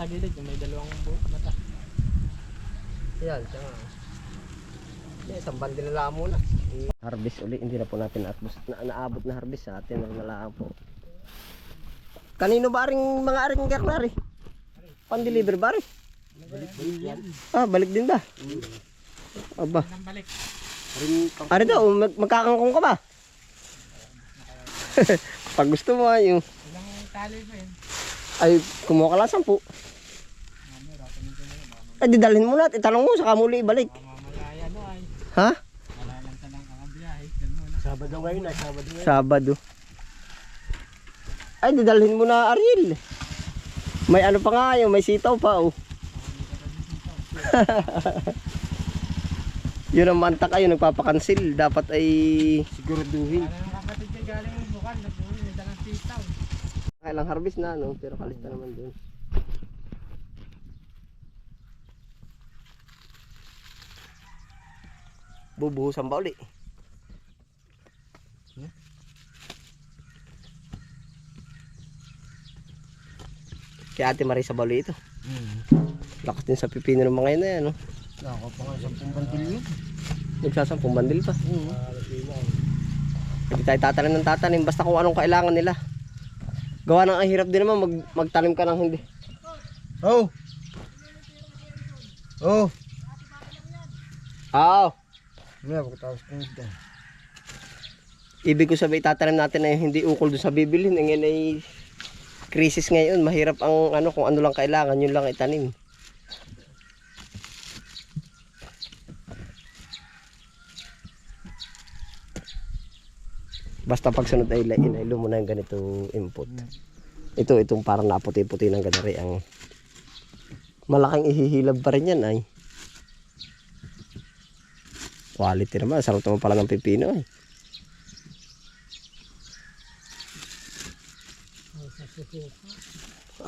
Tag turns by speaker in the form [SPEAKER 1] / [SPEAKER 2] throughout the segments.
[SPEAKER 1] Sa gilid, yung may dalawang mata.
[SPEAKER 2] Yan, siya nga. Isang bandil na lang muna. Harvest uli, hindi na po natin naabot na harvest sa atin. Na lang po. Kanino ba ring mga aring garnari? Pan-deliver ba rin?
[SPEAKER 1] Balik yan.
[SPEAKER 2] Ah, balik din ba? Aba.
[SPEAKER 1] Balik.
[SPEAKER 2] Ano daw, magkakangkong ka ba? Pag gusto mo ay yung...
[SPEAKER 1] Ilang tali ba yun?
[SPEAKER 2] Ay, kumuha ka lang 10. Ay, didalhin mo na at itanong mo, saka muli ibalik.
[SPEAKER 1] Mamalaya no ay.
[SPEAKER 2] Ha?
[SPEAKER 1] Malalanta lang ang biyahe. Sabado ngayon ay, Sabado ngayon.
[SPEAKER 2] Sabado. Ay, didalhin mo na Ariel. May ano pa nga yun, may sitaw pa oh. Yun ang mantak kayo, nagpapakansil. Dapat ay siguraduhin.
[SPEAKER 1] Ano yung kapatid niya galing yung bukal, nagpunin, may dalang sitaw.
[SPEAKER 2] Kailang harvest na no, pero kalista naman dun. Bubuhusan ba uli? Kaya Ate Marisa ba uli ito? Lakas din sa pipino ng mga yun na yan no?
[SPEAKER 1] Ako pa nga 10 bandil yun.
[SPEAKER 2] Nagsasampung bandil pa. Hindi tayo tatanim ng tatanim basta kung anong kailangan nila. Gawa ng ang hirap din naman magtanim ka ng hindi.
[SPEAKER 1] Oh! Oh!
[SPEAKER 2] Oo.
[SPEAKER 1] Nga, pagkatapos ko nito.
[SPEAKER 2] Ibig ko sabihin tatanim natin ay hindi ukol doon sa bibilhin. Ngayon ay krisis ngayon. Mahirap ang ano kung ano lang kailangan yun lang itanim. Basta pagsunod ay inailo mo na yung ganito input. Itong parang naputi-puti ng ganari ang malaking ihihilab pa rin yan ay. Quality naman, sarap naman pala ng pipino ay.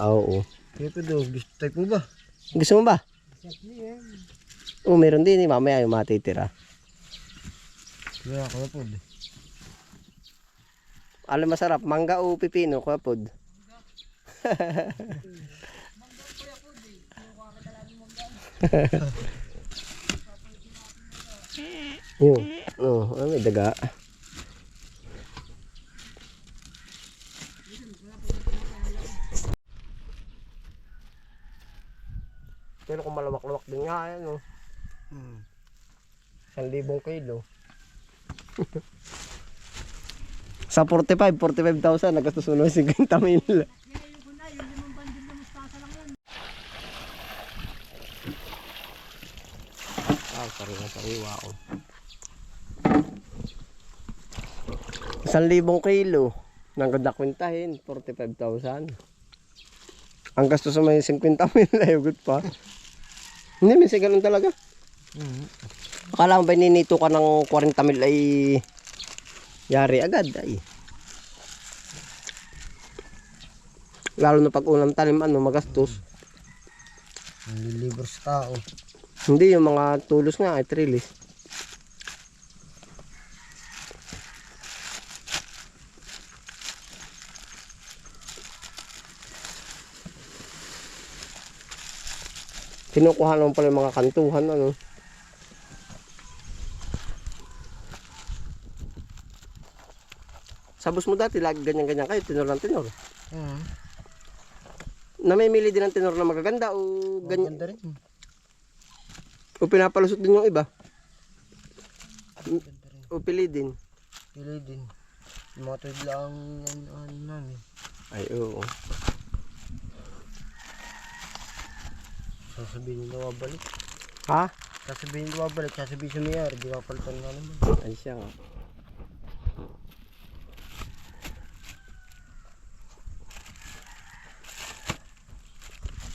[SPEAKER 2] Oo.
[SPEAKER 1] Pepe daw, type mo ba?
[SPEAKER 2] Gusto mo ba? Oo, meron din eh. Mamaya yung matitira.
[SPEAKER 1] Kaya ako na po.
[SPEAKER 2] Alam masarap, mangga o pipino, kapod. Yun. Oh, may daga. Pero kung malawak-lawak din nga yan, oh. 1,000 kilo. Sa 45,000 nagastos mo ng 50,000. Ah, sariwa oh. 1,000 kilo. Nang ganda kwentahin, 45,000. Ang gastos mo yung 50,000 ay hugot pa. Hindi, minsan ganun talaga. Akala mo ba ninito ka ng 40,000 ay yari agad ay. Lalo na pag unang tanim ano magastos.
[SPEAKER 1] Nililibre sa tao.
[SPEAKER 2] Hindi yung mga tulos nga ay trilis. Kinukuha naman pala yung mga kantuhan ano. Sa bus mo dati lagi ganyan-ganyan kayo, tenor ng tenor. Namimili din ng tenor na magaganda o ganyan?
[SPEAKER 1] Maganda rin.
[SPEAKER 2] O pinapalusot din yung iba?
[SPEAKER 1] Maganda rin.
[SPEAKER 2] O pili din?
[SPEAKER 1] Pili din. Yung mga tuwid lang ano namin.
[SPEAKER 2] Ay oo.
[SPEAKER 1] Sasabihin nila wabalik.
[SPEAKER 2] Ha?
[SPEAKER 1] Sasabihin nila wabalik. Sasabihin sa mayar. Di mapalitan nga naman.
[SPEAKER 2] Ay siya nga.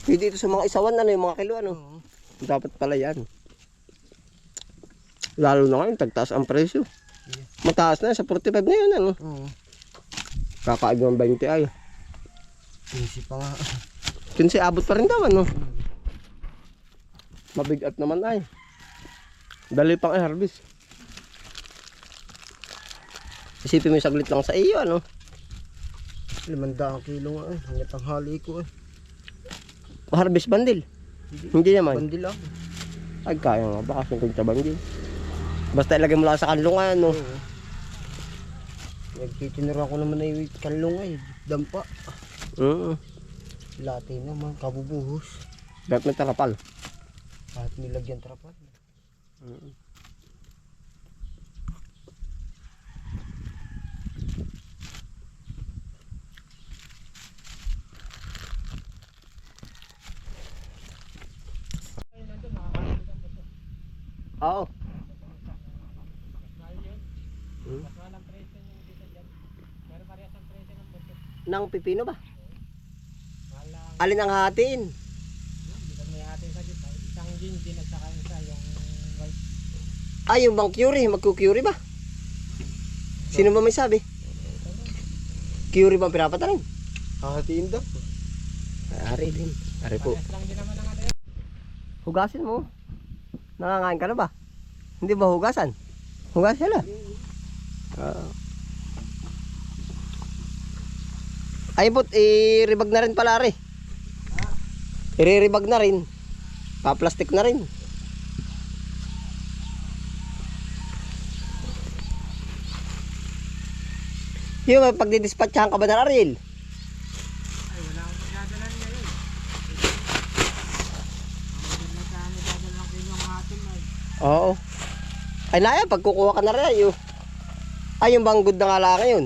[SPEAKER 2] Pwede ito sa mga isawan ano yung mga kilo ano. Dapat pala yan. Lalo na ngayon tagtaas ang presyo. Mataas na sa 45 na yun ano. Kakaib ng 20 ay.
[SPEAKER 1] 15 pa nga.
[SPEAKER 2] 15 abot pa rin daw ano. Mabigat naman ay. Dali pang i-harvest. Isipin mo yung saglit lang sa iyo ano.
[SPEAKER 1] 500 kilo nga eh. Hanggang tanghali ko eh.
[SPEAKER 2] harvest bandil. Hindi naman.
[SPEAKER 1] Bandi lang.
[SPEAKER 2] Ay, kaya nga ba? 50 bandil. Basta ilagay mo lang sa kanlungan, no?
[SPEAKER 1] Oo. Nagtitinura ko naman ay kanlong ay. Dampa. Lati naman, kabubuhos.
[SPEAKER 2] Dapat may tarapal.
[SPEAKER 1] Kahit nilagyan trapal.
[SPEAKER 2] Oo. Nang pipino ba? Alin ang hatiin?
[SPEAKER 3] Isang ginggin at saka isa yung white.
[SPEAKER 2] Ay, yung bang curry. Magku-curry ba? Sino ba may sabi? Curry bang pinapatarin?
[SPEAKER 1] Hahatiin daw.
[SPEAKER 2] Ari din. Ari po.
[SPEAKER 3] Parehas lang din naman ang ano yun.
[SPEAKER 2] Hugasin mo. Nangangain ka na ba? Hindi ba hugasan? Hugas sila. Ay po, i-rebag na rin pala rin. I-rebag na rin. Pa-plastic na rin. Yung pagdidispatchahan ka ba na Ariel?
[SPEAKER 3] Ay, wala akong magdadalan ngayon. Ang magdadalan dadala kayo ng atin ay.
[SPEAKER 2] Oo. Ay naya, pagkukuha ka na rin ayo. Ay, yung banggod na nga lang ngayon.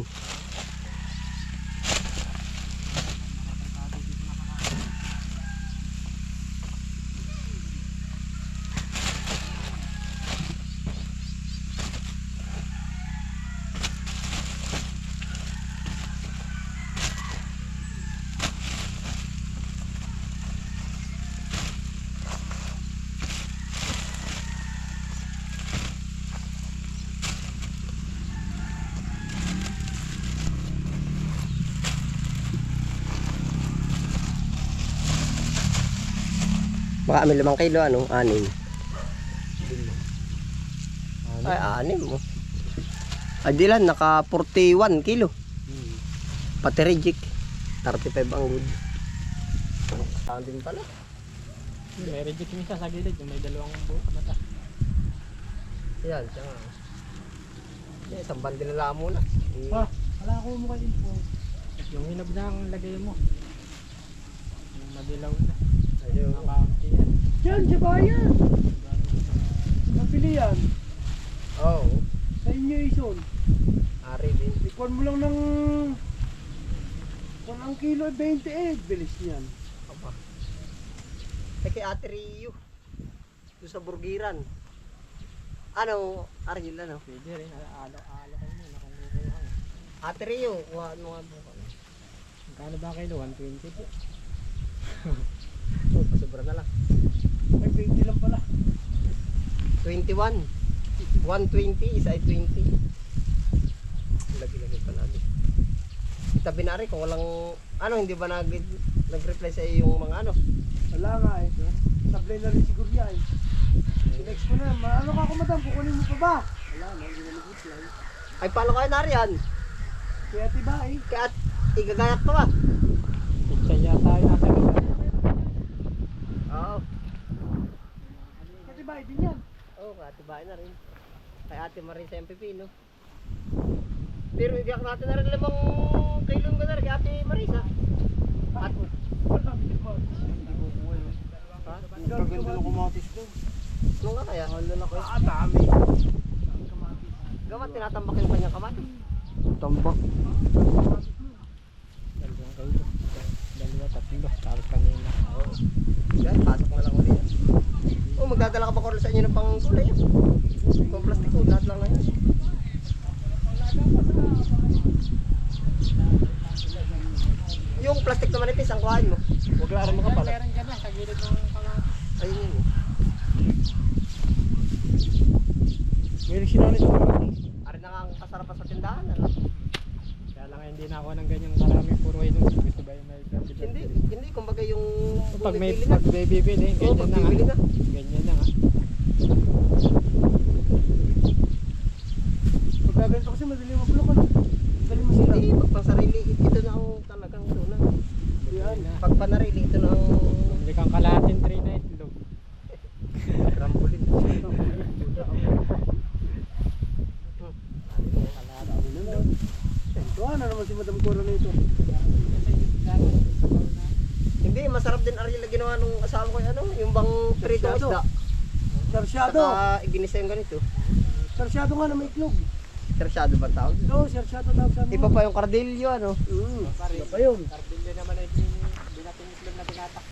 [SPEAKER 2] Baka may 5 kilo, ano? 6. Ay, 6 mo. Ay, di lang, naka 41 kilo. Pati reject. 35 ang good. Saan din pala?
[SPEAKER 3] May reject yung isa sa gilid, yung may dalawang mata.
[SPEAKER 2] Yan, siya nga. Isang bandi na lang muna.
[SPEAKER 3] Wala ako mo kayo po. Yung hinab na ang lagay mo. Yung madilaw na.
[SPEAKER 2] Ayun.
[SPEAKER 3] Nakaunti yan.
[SPEAKER 4] Yan, si Bayan. Nabili yan.
[SPEAKER 2] Oo.
[SPEAKER 4] Sa inyo ison.
[SPEAKER 2] Ari din.
[SPEAKER 4] Ikuan mo lang ng... Kung ang kilo ay 28, bilis niyan.
[SPEAKER 2] Apa. Ay kay Ate Rio. Doon sa Burgiran. Ano, Ariel, ano?
[SPEAKER 3] Pwede rin, alo-alo kayo muna kung kukuha ka.
[SPEAKER 2] Ate Rio, kuha ano nga buka.
[SPEAKER 3] Magkano ba kilo? 120 po.
[SPEAKER 2] Oh, pasobra na lang.
[SPEAKER 4] Ay, 20 lang pala.
[SPEAKER 2] 21. 120, isa ay 20. Lagi-lagi pa namin. Itabi na rin kung walang, ano, hindi ba nag-reply sa iyo yung mga ano?
[SPEAKER 4] Wala nga eh. Sablay na rin siguro yan. Sinex ko na. Ano ka ako madam? Kukunin mo pa ba? Wala na, hindi na nag-reply.
[SPEAKER 2] Ay, paano kayo nariyan?
[SPEAKER 4] Kaya tiba eh.
[SPEAKER 2] Kaya igagayak to ba?
[SPEAKER 3] Pizza yata yun ata.
[SPEAKER 2] Oo.
[SPEAKER 4] Kaya tiba eh, din yan.
[SPEAKER 2] Oo, katibayan na rin. Kay Ate Marisa yung pipino. Pero igayak natin na rin 5 kilong ka na rin kay Ate Marisa. At,
[SPEAKER 4] Wala, hindi ko. Hindi ko kuha yun.
[SPEAKER 2] ha?
[SPEAKER 4] Ang gaganda ng kumatis doon.
[SPEAKER 2] Ano nga kaya?
[SPEAKER 4] Dami.
[SPEAKER 2] Gawa, tinatambak yung kanyang kamatis.
[SPEAKER 1] Tambak.
[SPEAKER 3] Dalawang kayo. Dalawa, tatlo. Tapos kanina.
[SPEAKER 2] Oo. Yan, pasok na lang ulit. Oh, magdadala ka pa ko sa inyo ng pang gulay yan. Pang plastic ko, lahat lang na yun. Yung plastic na manipis, ang kuhain mo. Huwag lang mo kapal.
[SPEAKER 3] Meron dyan na sa gilid ng kamatis.
[SPEAKER 2] Ayun yun.
[SPEAKER 4] May sinanay sa kumatis.
[SPEAKER 2] Ari na nga ang kasarapan sa tindahan. Ano?
[SPEAKER 3] Kaya lang hindi na ako ng ganyang karami puro hinog. Gusto ba yung may
[SPEAKER 2] Hindi, kumbaga yung
[SPEAKER 3] Pag may
[SPEAKER 2] bumibili na.
[SPEAKER 3] bibili,
[SPEAKER 2] Oo,
[SPEAKER 3] ganyan na
[SPEAKER 2] pagbibili
[SPEAKER 3] nga.
[SPEAKER 2] na.
[SPEAKER 3] Ganyan na nga.
[SPEAKER 4] Pagkaganto kasi madali mabulok. Madali mo sila.
[SPEAKER 2] Hindi, pagpasarili, ito na ang talagang ito na.
[SPEAKER 4] Yan.
[SPEAKER 2] Pag panarili, ito na ang
[SPEAKER 3] Balik ang kalahating tray na itlog.
[SPEAKER 2] Trampolin.
[SPEAKER 4] Ito na naman si Madam Cora na ito.
[SPEAKER 2] Hindi, masarap din Ariel na ginawa nung asawa ko ano, yung bang prito
[SPEAKER 4] Sarsyado.
[SPEAKER 2] isda.
[SPEAKER 4] Sarsyado.
[SPEAKER 2] Saka iginisa yung ganito.
[SPEAKER 4] Sarsyado nga na may iklog.
[SPEAKER 2] Tersyado ba ang tawag?
[SPEAKER 4] Oo, sarsyado tawag sa
[SPEAKER 2] Iba pa yung kardilyo ano.
[SPEAKER 4] Iba pa yun.
[SPEAKER 3] Karbili naman ay binating itlog na tinatak.